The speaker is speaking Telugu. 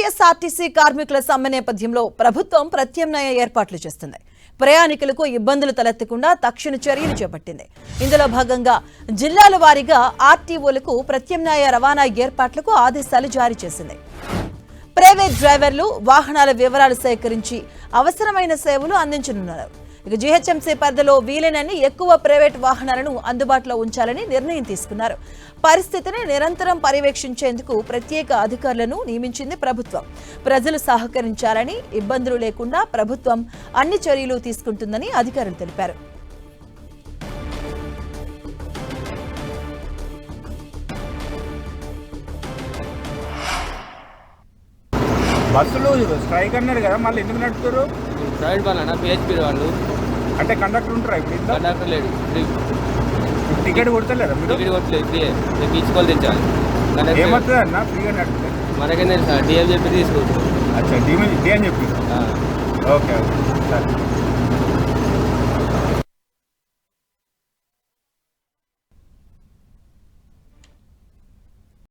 టీఎస్ఆర్టీసీ కార్మికుల సమ్మె నేపథ్యంలో ప్రభుత్వం ప్రత్యామ్నాయ ఏర్పాట్లు చేస్తుంది. ప్రయాణికులకు ఇబ్బందులు తలెత్తకుండా తక్షణ చర్యలు చేపట్టింది. ఇందులో భాగంగా జిల్లాల వారీగా ఆర్టీఓలకు ప్రత్యామ్నాయ రవాణా ఏర్పాట్లకు ఆదేశాలు జారీ చేసింది. ప్రైవేట్ డ్రైవర్లు వాహనాల వివరాలు సేకరించి అవసరమైన సేవలు అందించనున్నారు. ఇక జీహెచ్ఎంసీ పరిధిలో వీలైనన్ని ఎక్కువ ప్రైవేట్ వాహనాలను అందుబాటులో ఉంచాలని నిర్ణయం తీసుకున్నారు. పరిస్థితిని నిరంతరం పర్యవేక్షించేందుకు ప్రత్యేక అధికారులను నియమించింది ప్రభుత్వం. ప్రజలు సహకరించాలని, ఇబ్బందులు లేకుండా ప్రభుత్వం అన్ని చర్యలు తీసుకుంటుందని అధికారులు తెలిపారు. బస్సులు స్ట్రైక్ అన్నారు కదా, మళ్ళీ ఎందుకు నడుపుతారు? ప్రైవేట్ వాళ్ళ పిహెచ్పి వాళ్ళు అంటే కండక్టర్ ఉంటారా? ఇప్పుడు కండక్టర్ లేడు, టికెట్ కొడతలేరా? మీరు టికెట్ కొట్టలేదు, ఫ్రీ తీసుకోవాలి తెచ్చాలి. ఏమవుతుంది అన్న ఫ్రీగా నడిపితే? మనకేం తెలుసు, డిఎం చెప్పి తీసుకోవచ్చు. అచ్చా, డి అని చెప్పి. ఓకే ఓకే సరే.